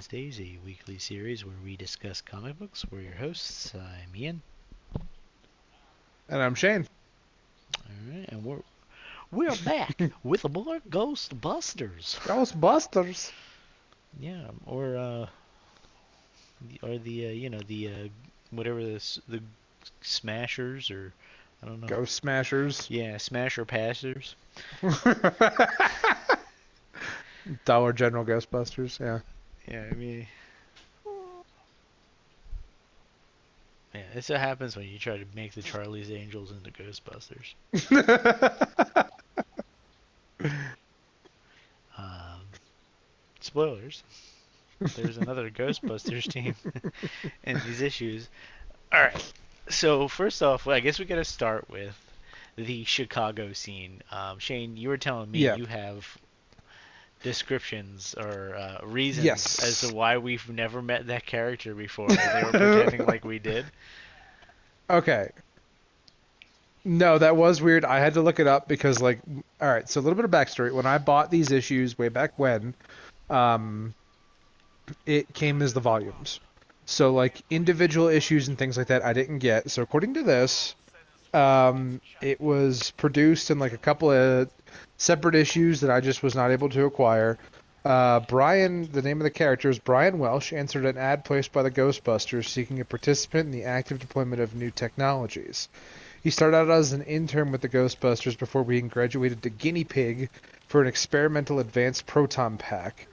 Wednesdays, a weekly series where we discuss comic books. We're your hosts. I'm Ian. And I'm Shane. All right, and we're back with more Ghostbusters. Ghostbusters. Yeah, or the whatever the Smashers, or I don't know. Ghost Smashers. Yeah, Smasher Passers. Dollar General Ghostbusters, yeah. Yeah, I mean, yeah, this what happens when you try to make the Charlie's Angels into Ghostbusters. Um, Spoilers. There's another Ghostbusters team in these issues. All right. So first off, well, I guess we got to start with the Chicago scene. Shane, you were telling me Yeah. you have descriptions or reasons as to Yes. why we've never met that character before, and they were pretending like we did. Okay. No, that was weird. I had to look it up because, like, all right, so a little bit of backstory. When I bought these issues way back when, um, it came as the volumes. So, like, individual issues and things like that, I didn't get. So, according to this, it was produced in like a couple of separate issues that I just was not able to acquire. Brian, the name of the character is Brian Welsh, answered an ad placed by the Ghostbusters seeking a participant in the active deployment of new technologies. He started out as an intern with the Ghostbusters before being graduated to guinea pig for an experimental advanced proton pack.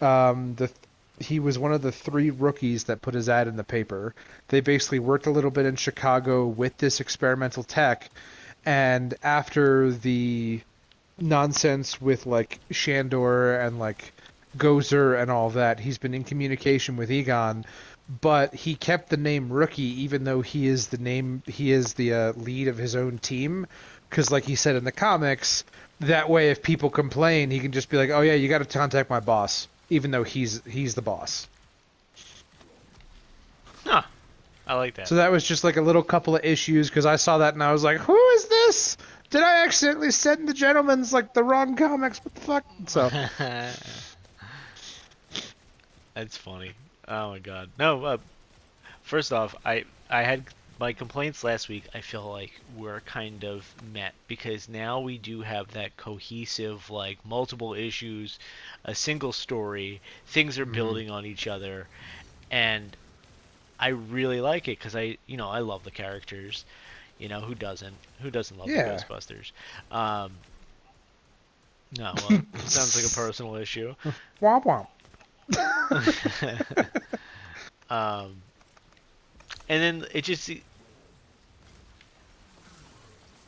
The He was one of the three rookies that put his ad in the paper. They basically worked a little bit in Chicago with this experimental tech, and after the nonsense with like Shandor and like Gozer and all that, he's been in communication with Egon, but he kept the name Rookie even though he is the lead of his own team, because like he said in the comics, that way if people complain, he can just be like, "Oh yeah, you got to contact my boss," even though he's the boss. Huh. I like that. So that was just like a little couple of issues because I saw that and I was like, "Who is this? Did I accidentally send the gentleman's like the wrong comics? What the fuck?" So That's funny. Oh my god. No, first off, I had my complaints last week. I feel like were kind of met because now we do have that cohesive, like multiple issues, a single story. Things are mhm. building on each other, and I really like it because I love the characters. Who doesn't? Who doesn't love the Yeah. Ghostbusters? Um, no, well, it sounds like a personal issue. Womp womp. um, and then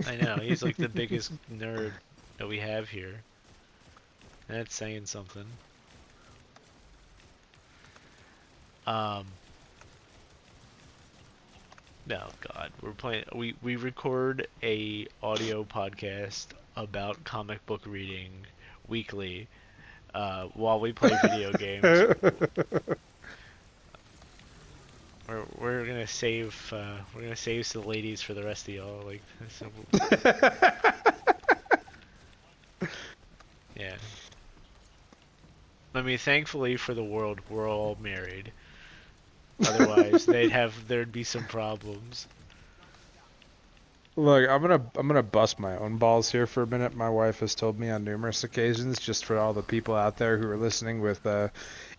I know he's like the biggest nerd that we have here. That's saying something. Um, no, God, we're playing. We record a audio podcast about comic book reading weekly, while we play video games. We're gonna save the ladies for the rest of y'all. Like, so, yeah. I mean, thankfully for the world, we're all married. Otherwise, there'd be some problems. Look, I'm gonna bust my own balls here for a minute. My wife has told me on numerous occasions, just for all the people out there who are listening with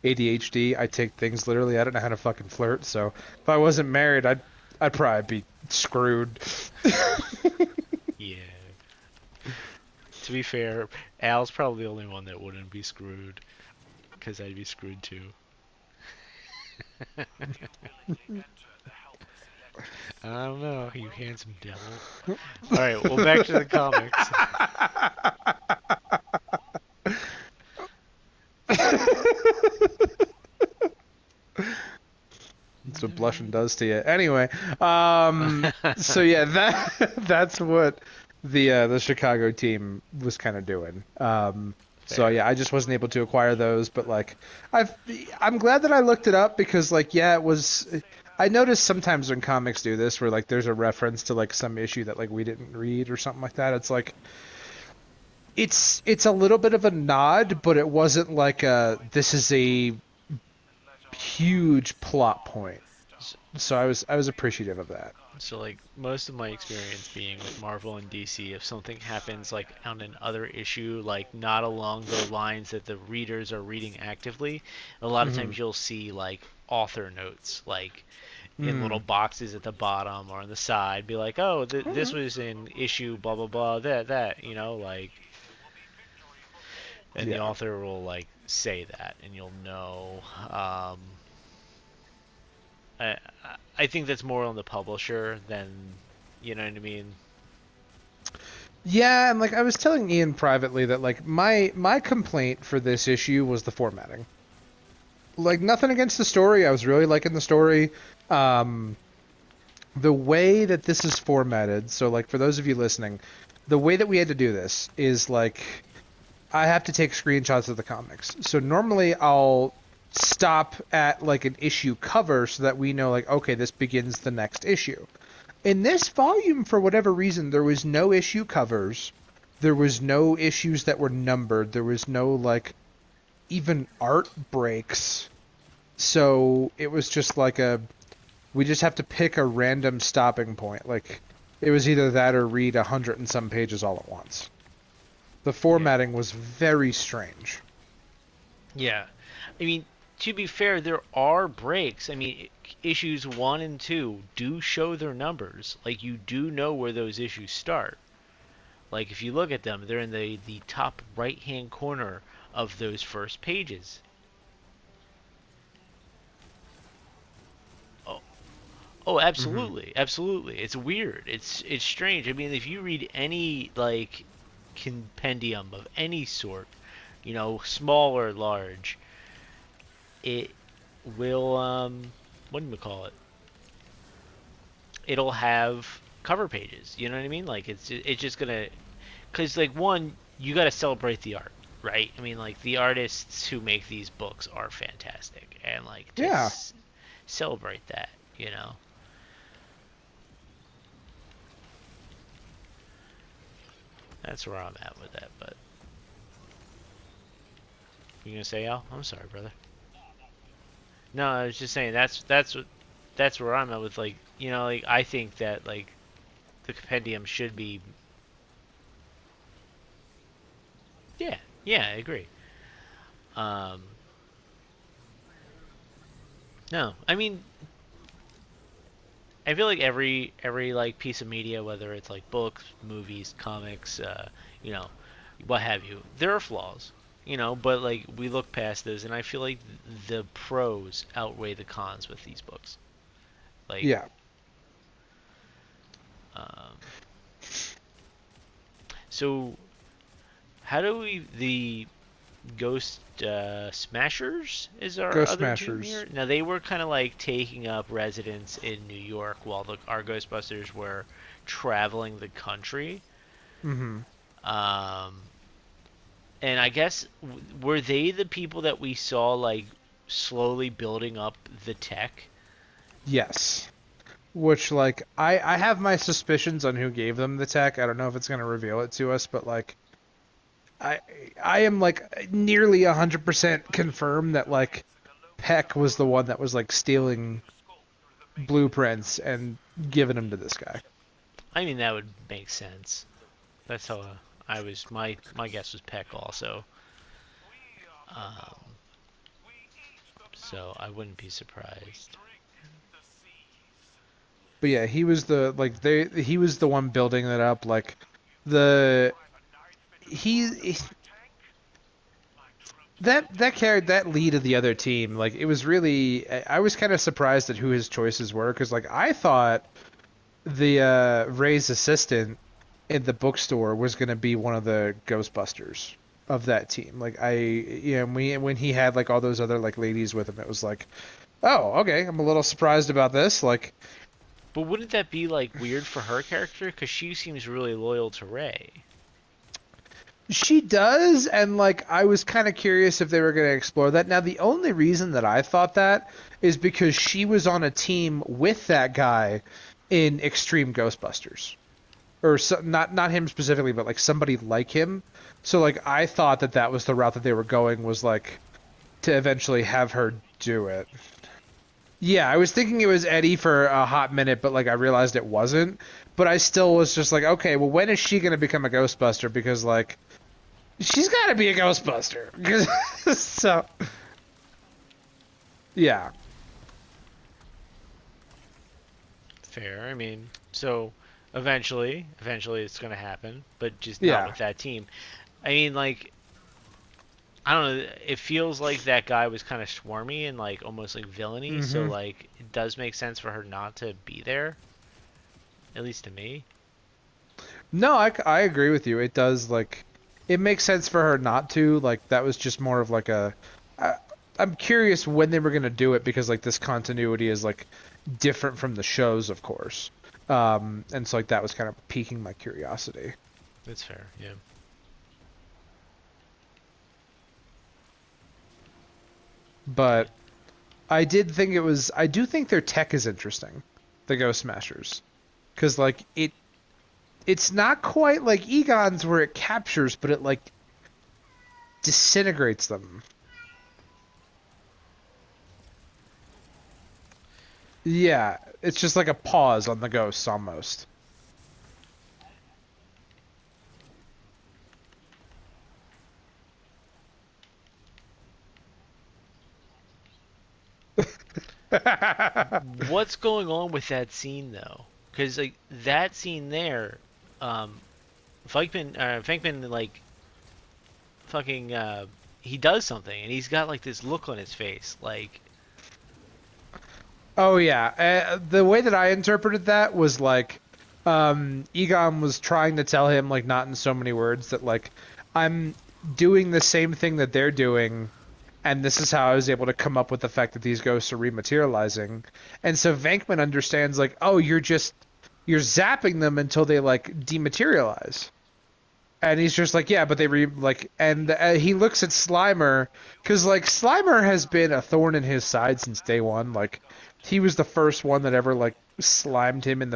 ADHD, I take things literally. I don't know how to fucking flirt. So if I wasn't married, I'd probably be screwed. Yeah. To be fair, Al's probably the only one that wouldn't be screwed, because I'd be screwed too. I don't know, you handsome devil. All right, well, back to the comics. That's what blushing does to you. Anyway, so yeah, that's what the Chicago team was kind of doing. So Fair. yeah, I just wasn't able to acquire those, but like I've I'm glad that I looked it up because like yeah, it was. I noticed sometimes when comics do this, where like there's a reference to like some issue that like we didn't read or something like that. It's like it's a little bit of a nod, but it wasn't like a this is a huge plot point. So, So I was appreciative of that. so like most of my experience being with Marvel and DC, if something happens like on another issue, like not along the lines that the readers are reading actively, a lot of Mm-hmm. times you'll see like author notes, like in little Mm. boxes at the bottom or on the side, be like, oh, this Okay. was in issue blah blah blah, that like, and the Yeah. author will like say that, and you'll know. I I think that's more on the publisher than, you know what I mean. Yeah, and like I was telling Ian privately that like my complaint for this issue was the formatting. Like nothing against the story. I was really liking the story. Um, the way that this is formatted, so like for those of you listening, the way that we had to do this is like I have to take screenshots of the comics. So normally I'll stop at like an issue cover so that we know like okay, this begins the next issue. In this volume, for whatever reason, there was no issue covers. There was no issues that were numbered. There was no like even art breaks. So it was just like a we just have to pick a random stopping point. Like it was either that or read 100 and some pages all at once. The Yeah. formatting was very strange. Yeah. I mean, to be fair, there are breaks. I mean, issues 1 and 2 do show their numbers. Like, you do know where those issues start. Like, if you look at them, they're in the top right hand corner of those first pages. Oh, oh, Mm-hmm. absolutely. Absolutely. It's weird. It's strange. I mean, if you read any, like, compendium of any sort, small or large, it will, what do you call it? It'll have cover pages. You know what I mean? Like it's just gonna, cause like one, you got to celebrate the art, right? I mean, like the artists who make these books are fantastic, and like to Yeah, celebrate that, you know. That's where I'm at with that. But you gonna say, Al? I'm sorry, brother. No, I was just saying that's where I'm at with, like, like I think that like the compendium should be. Yeah, yeah, I agree. Um, no, I mean, I feel like every like piece of media, whether it's like books, movies, comics, you know, what have you, there are flaws, but like we look past those, and I feel like the pros outweigh the cons with these books. Like, yeah. um, so how do we the Ghost Smashers is our Ghost other team Smashers. here. Now they were kind of like taking up residence in New York while our Ghostbusters were traveling the country. Mm-hmm. Um, and I guess were they the people that we saw like slowly building up the tech? Yes. Which like I have my suspicions on who gave them the tech. I don't know if it's gonna reveal it to us, but like I I am like nearly 100% confirmed that like Peck was the one that was like stealing blueprints and giving them to this guy. I mean, that would make sense. That's how I was. My guess was Peck also. Um, so I wouldn't be surprised. But yeah, he was the like he was the one building it up. Like the he that carried that lead of the other team. Like it was really I was kind of surprised at who his choices were because like I thought the Ray's assistant in the bookstore was going to be one of the Ghostbusters of that team. Like when he had like all those other like ladies with him, it was like, oh, okay, I'm a little surprised about this. Like But wouldn't that be like weird for her character? Because she seems really loyal to Ray. she does, and like I was kind of curious if they were going to explore that. Now the only reason that I thought that is because she was on a team with that guy in Extreme Ghostbusters. Or so, not him specifically, but like somebody like him. So like I thought that that was the route that they were going was like to eventually have her do it. Yeah, I was thinking it was Eddie for a hot minute, but like I realized it wasn't. But I still was just like, okay, well, when is she gonna become a Ghostbuster? Because like she's got to be a Ghostbuster. So yeah, Fair. I mean, so eventually it's going to happen, but just not yeah. with that team. I mean, like, I don't know. It feels like that guy was kind of swarmy and like almost like villainy. So hmm like, it does make sense for her not to be there, at least to me. No, I agree with you. It does like it makes sense for her not to. Like that was just more of like a. I, I'm curious when they were gonna do it because like this continuity is like different from the shows, of course. And so like that was kind of piquing my curiosity. That's fair. Yeah. But Yeah. I did think it was. I do think their tech is interesting, the Ghost Smashers, because like it's not quite like Egon's where it captures, but it like disintegrates them. Yeah, it's just like a pause on the ghosts almost. What's going on with that scene though? Because like that scene there, um, Venkman like fucking he does something and he's got like this look on his face like Oh yeah, the way that I interpreted that was like, Egon was trying to tell him like not in so many words that like I'm doing the same thing that they're doing, and this is how I was able to come up with the fact that these ghosts are rematerializing. And so Venkman understands like, oh, you're zapping them until they like dematerialize. And he's just like, yeah, but and he looks at Slimer because like Slimer has been a thorn in his side since day one. Like he was the first one that ever like slimed him in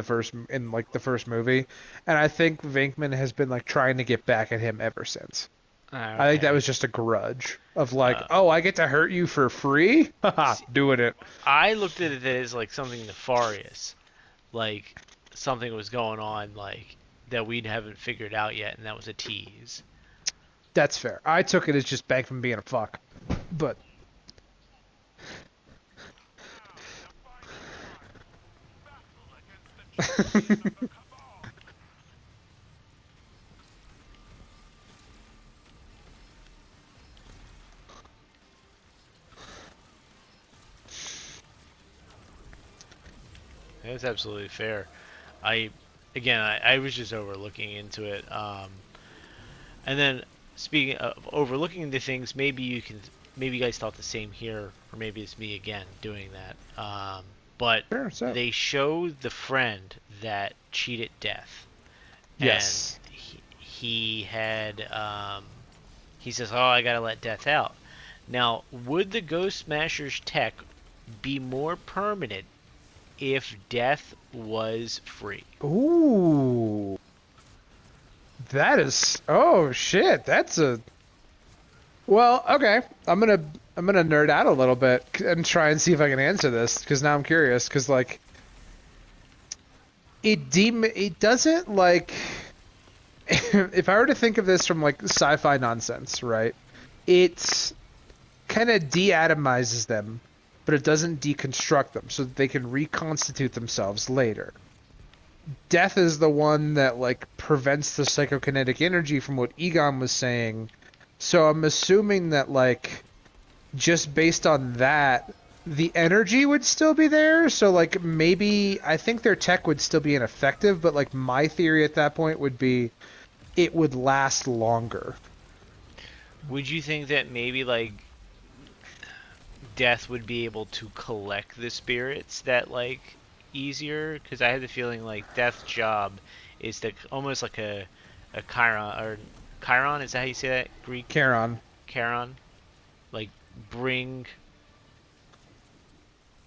like the first movie, and I think Venkman has been like trying to get back at him ever since. I think that okay. was just a grudge of like, oh, I Oh. get to hurt you for free, haha, See, doing it. I looked at it as like something nefarious, like something was going on like that we haven't figured out yet, and that was a tease. That's fair. I took it as just Venkman being a fuck, but That's absolutely fair. I again, I was just overlooking into it. And then speaking of overlooking into things, maybe you guys thought the same here, or maybe it's me again doing that. But sure. So they show the friend that cheated death, and yes. he had he says, "Oh, I gotta let death out." Now, would the Ghost Smasher's tech be more permanent if death was free? Ooh. That is, oh shit, that's a, well, okay. I'm gonna nerd out a little bit and try and see if I can answer this because now I'm curious because like it doesn't like if I were to think of this from like sci-fi nonsense, right? It kind of deatomizes them, but it doesn't deconstruct them so that they can reconstitute themselves later. Death is the one that like prevents the psychokinetic energy from what Egon was saying. So I'm assuming that like just based on that, the energy would still be there. So like maybe I think their tech would still be ineffective, but like my theory at that point would be it would last longer. Would you think that maybe like death would be able to collect the spirits that like easier? Because I had the feeling like death's job is to almost like a chiron or chiron, is that how you say that, Greek? Charon. Charon, like bring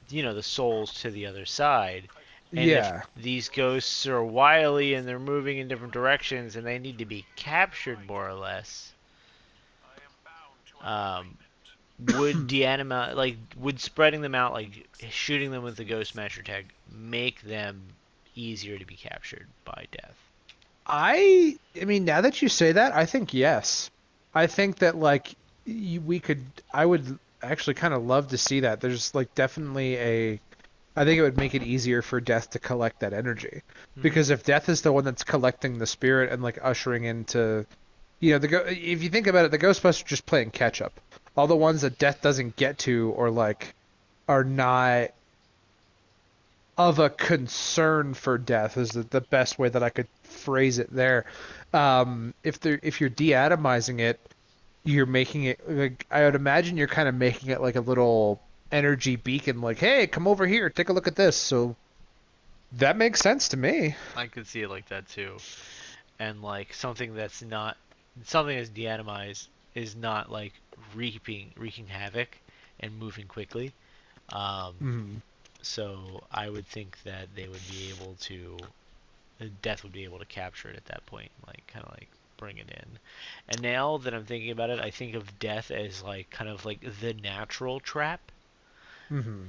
the souls to the other side. And if Yeah. these ghosts are wily and they're moving in different directions and they need to be captured more or less, um, would would spreading them out, like shooting them with the Ghost Smasher tag, make them easier to be captured by death? I mean, now that you say that, I think yes. I think that like we could. I would actually kind of love to see that. There's like definitely a. I think it would make it easier for Death to collect that energy, Hmm. because if Death is the one that's collecting the spirit and like ushering into, if you think about it, the Ghostbusters are just playing catch up. All the ones that Death doesn't get to or like are not of a concern for Death is the best way that I could phrase it there. If you're deatomizing it, you're making it like I would imagine you're kind of making it like a little energy beacon, like, hey, come over here, take a look at this. So that makes sense to me. I could see it like that too. And like something that's deatomized is not like wreaking havoc and moving quickly. Um, Mm. so I would think that they would be able to, Death would be able to capture it at that point, like kind of like bring it in. And now that I'm thinking about it, I think of Death as like kind of like the natural trap. Hmm.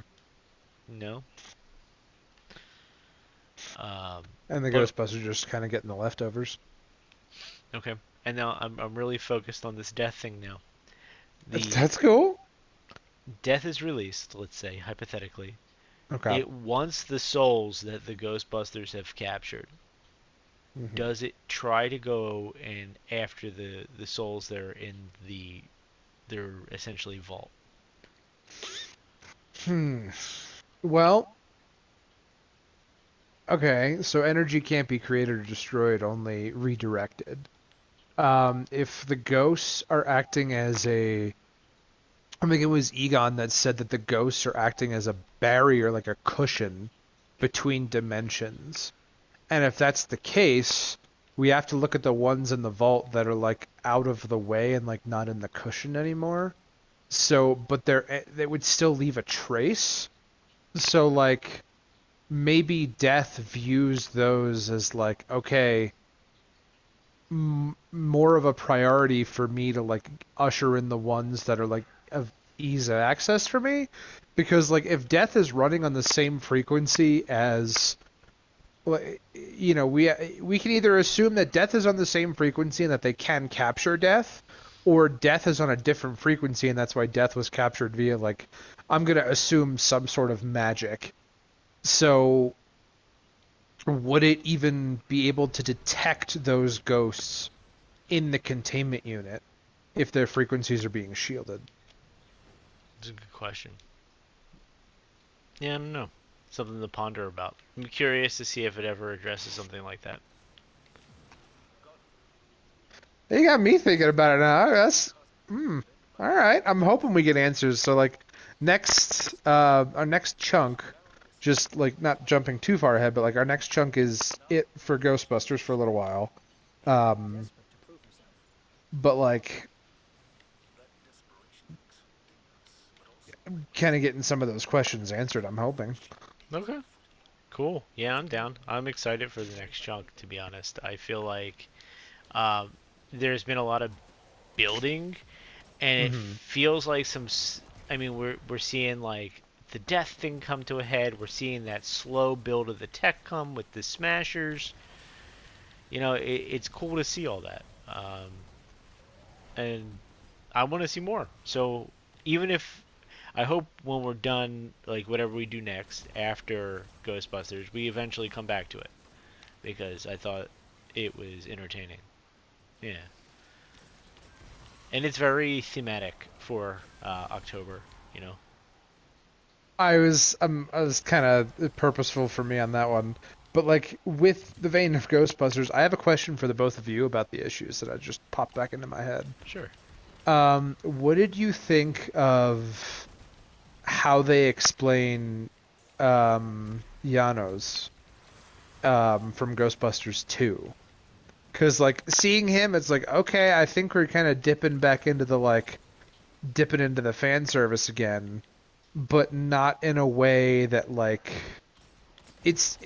No. Um, And the but Ghostbusters just kind of getting the leftovers. okay. And now I'm really focused on this Death thing now. The That's cool. Death is released, let's say hypothetically. Okay. It wants the souls that the Ghostbusters have captured. Hmm. Does it try to go and after the souls that are in their essentially vault? Hmm. Well, okay. So energy can't be created or destroyed, only redirected. If the ghosts are acting as a, I think it was Egon that said that the ghosts are acting as a barrier, like a cushion between dimensions. And if that's the case, we have to look at the ones in the vault that are like out of the way and like not in the cushion anymore. So, but they would still leave a trace. So like maybe Death views those as like, okay, more of a priority for me to like usher in the ones that are like of ease of access for me, because like if Death is running on the same frequency as, like, we can either assume that Death is on the same frequency and that they can capture Death, or Death is on a different frequency and that's why Death was captured via, like, I'm gonna assume some sort of magic. So would it even be able to detect those ghosts in the containment unit if their frequencies are being shielded? It's a good question. Yeah, I don't know. Something to ponder about. I'm curious to see if it ever addresses something like that. You got me thinking about it now. That's hmm. All right. I'm hoping we get answers. So like our next chunk, just like not jumping too far ahead, but like our next chunk is it for Ghostbusters for a little while. Um, but like kind of getting some of those questions answered, I'm hoping. Okay. Cool. Yeah, I'm down. I'm excited for the next chunk, to be honest. I feel like um, there's been a lot of building, and it Hmm. feels like I mean, we're seeing like the death thing come to a head. We're seeing that slow build of the tech come with the smashers. It's cool to see all that, and I want to see more. So even if I hope when we're done, like whatever we do next after Ghostbusters, we eventually come back to it because I thought it was entertaining. Yeah, and it's very thematic for October. You know. I was kind of purposeful for me on that one. But like with the vein of Ghostbusters, I have a question for the both of you about the issues that I just popped back into my head. Sure. What did you think of how they explain Janos from Ghostbusters 2? Because like seeing him, it's like, okay, I think we're kind of dipping into the fan service again, but not in a way that like it's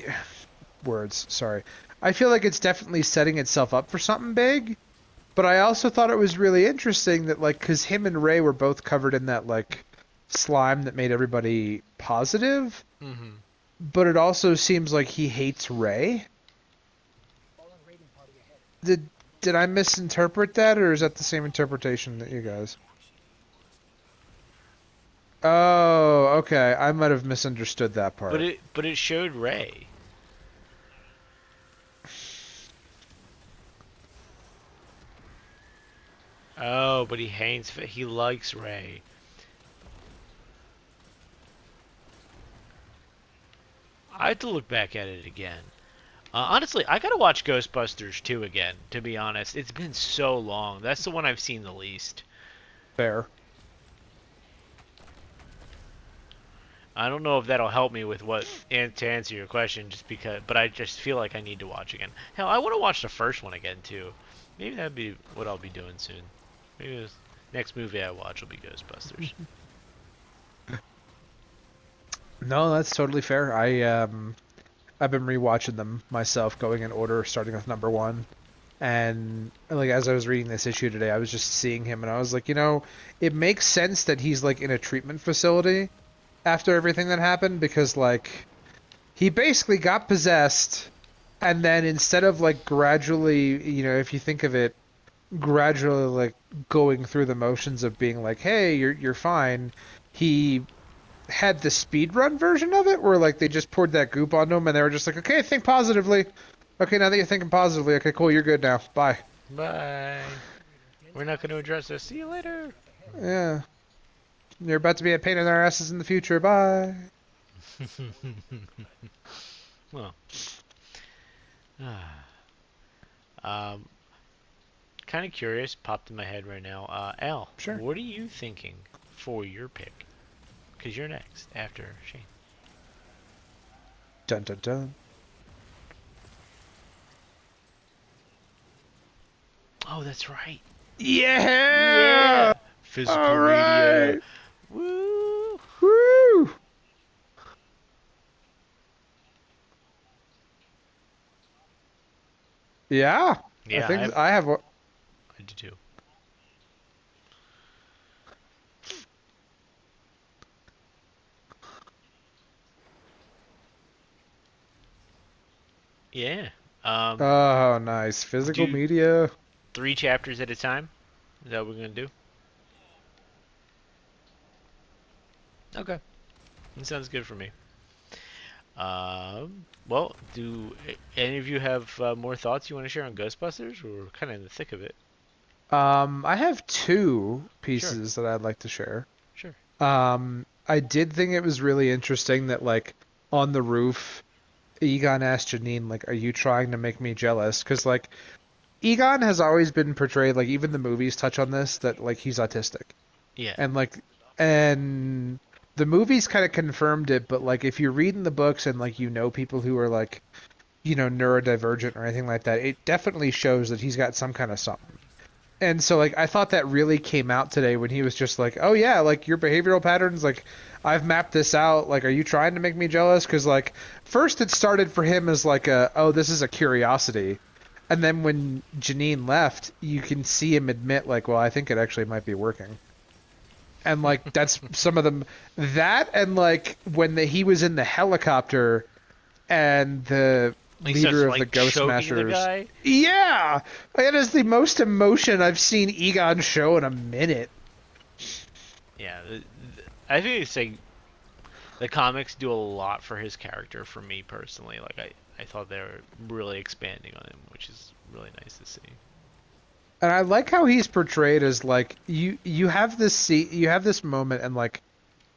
words. Sorry, I feel like it's definitely setting itself up for something big, But I also thought it was really interesting that like because him and Ray were both covered in that like slime that made everybody positive, Hmm. but it also seems like he hates Ray. Did did I misinterpret that, or is that the same interpretation that you guys? Oh, okay. I might have misunderstood that But part. it showed Ray. Oh, but he likes Ray. I have to look back at it again. Honestly, I gotta watch Ghostbusters 2 again, to be honest. It's been so long. That's the one I've seen the least. Fair. I don't know if that'll help me with what and to answer your question, just because. But I just feel like I need to watch again. Hell, I want to watch the first one again too. Maybe that'd be what I'll be doing soon. Maybe the next movie I watch will be Ghostbusters. No, that's totally fair. I've been rewatching them myself, going in order, starting with number one. And like as I was reading this issue today, I was just seeing him, and I was like, it makes sense that he's like in a treatment facility after everything that happened because like he basically got possessed, and then instead of like gradually, if you think of it, gradually like going through the motions of being like, hey, you're fine, he had the speed run version of it where like they just poured that goop onto him and they were just like, okay, think positively. Okay, now that you're thinking positively, okay, cool, you're good now. Bye. Bye. We're not going to address this. See you later. Yeah. You're about to be a pain in our asses in the future. Bye. Well, um, kind of curious. Popped in my head right now. Al, Sure. what are you thinking for your pick? Because you're next after Shane. Dun dun dun. Oh, that's right. Yeah. Yeah. All Physical media. right. Woo. Woo. Yeah. I Yeah, think I have. I do too. Yeah. Um, Oh, nice. Physical do media. 3 chapters at a time. Is that what we're gonna do? Okay, that sounds good for me. Well, do any of you have more thoughts you want to share on Ghostbusters? We're kind of in the thick of it. I have two Sure, pieces that I'd like to share. sure. I did think it was really interesting that like on the roof, Egon asked Janine like, "Are you trying to make me jealous?" Because like Egon has always been portrayed like even the movies touch on this that like he's autistic Yeah. and and the movies kind of confirmed it. But like if you're reading the books and like people who are like neurodivergent or anything like that, it definitely shows that he's got some kind of something. And so like I thought that really came out today when he was just like, "Oh yeah, like your behavioral patterns, like I've mapped this out. Like, are you trying to make me jealous?" Because like first it started for him as like oh, this is a curiosity, and then when Janine left, you can see him admit like, "Well, I think it actually might be working." And like that's some of them that and like when he was in the helicopter and the He starts leader of the like Ghost choking the Smashers. guy. Yeah, that is the most emotion I've seen Egon show in a minute. Yeah, I think it's like the comics do a lot for his character. For me personally, like I thought they were really expanding on him, which is really nice to see. And I like how he's portrayed as like you have you have this moment and like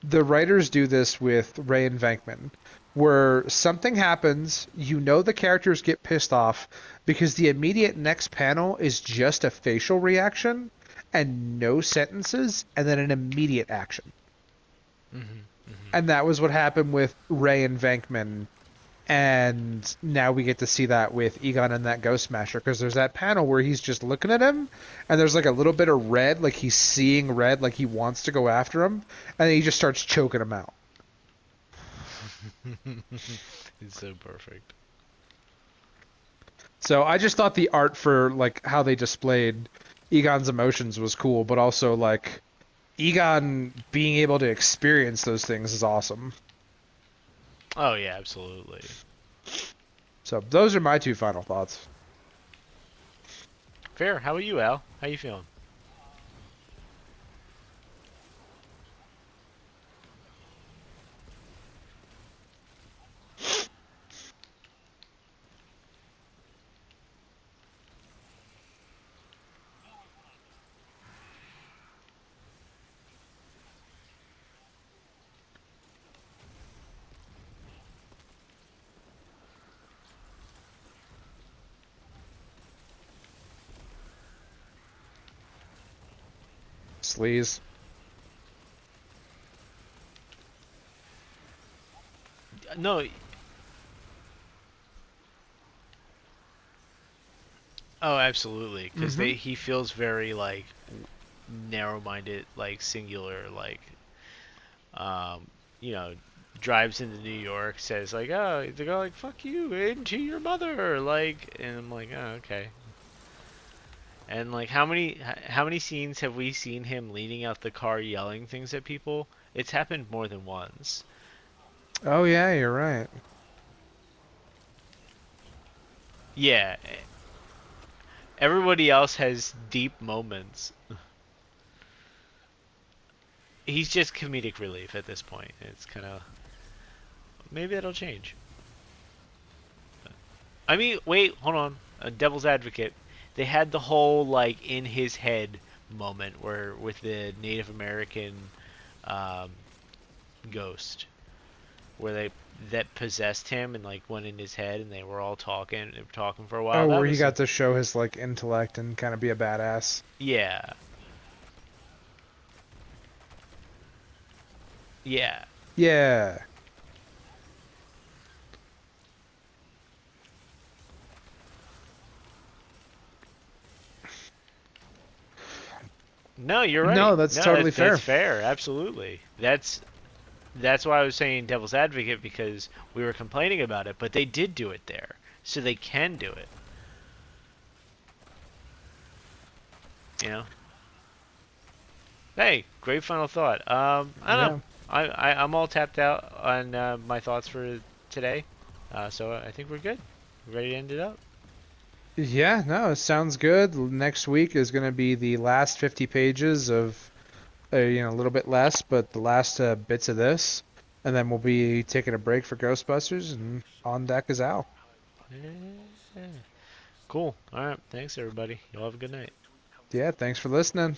the writers do this with Ray and Venkman where something happens, the characters get pissed off because the immediate next panel is just a facial reaction and no sentences and then an immediate action. Hmm. Hmm. And that was what happened with Ray and Venkman. And now we get to see that with Egon and that Ghost Smasher because there's that panel where he's just looking at him and there's like a little bit of red, like he's seeing red, like he wants to go after him, and then he just starts choking him out. It's so perfect. So I just thought the art for like how they displayed Egon's emotions was cool, but also like Egon being able to experience those things is awesome. Oh yeah, absolutely. So those are my two final thoughts. Fair. How are you, Al? How you feeling? Sleaze. No. Oh, absolutely. Because Mm-hmm. he feels very like narrow-minded, like singular, like um, you know, drives into New York, says like, oh, they go like, fuck you, into your mother, like, and I'm like, oh, okay. And like, how many scenes have we seen him leaning out the car yelling things at people? It's happened more than once. Oh yeah, you're right. Yeah, everybody else has deep moments. He's just comedic relief at this point. It's kind of maybe that'll change. I mean, wait, hold on. Devil's advocate. They had the whole like in his head moment where with the Native American um, ghost, where they that possessed him and like went in his head, and they were all talking. They were talking for a while. Oh, That where he was got to show his like intellect and kind of be a badass. yeah, yeah. Yeah. No, you're right. No, that's No, totally that's fair. fair. Absolutely. That's why I was saying devil's advocate because we were complaining about it, but they did do it there, so they can do it. You know. Hey, great final thought. I don't know. Yeah. I'm all tapped out on my thoughts for today, so I think we're good. Ready to end it up. Yeah, no, it sounds good. Next week is going to be the last 50 pages of, a little bit less, but the last bits of this. And then we'll be taking a break for Ghostbusters, and on deck is Al. Yeah. Cool. All right. Thanks, everybody. Y'all have a good night. Yeah, thanks for listening.